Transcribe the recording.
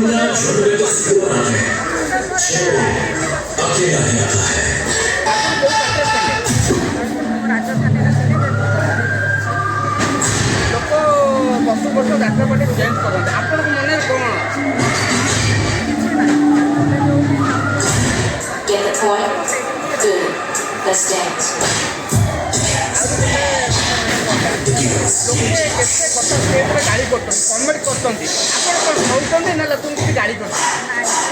दुनिया छोटे सिकुड़ा है अकेला ही आता है। लोक वर्ष वर्ष जात्रा पार्टी चेंज करते आपन मन कौन Get the point? Good. Let's dance. लोके केते कथा स्टेज रे गाड़ी करतन कमेंट करतन आपन कोन नौतन ना लोकन की गाड़ी करतन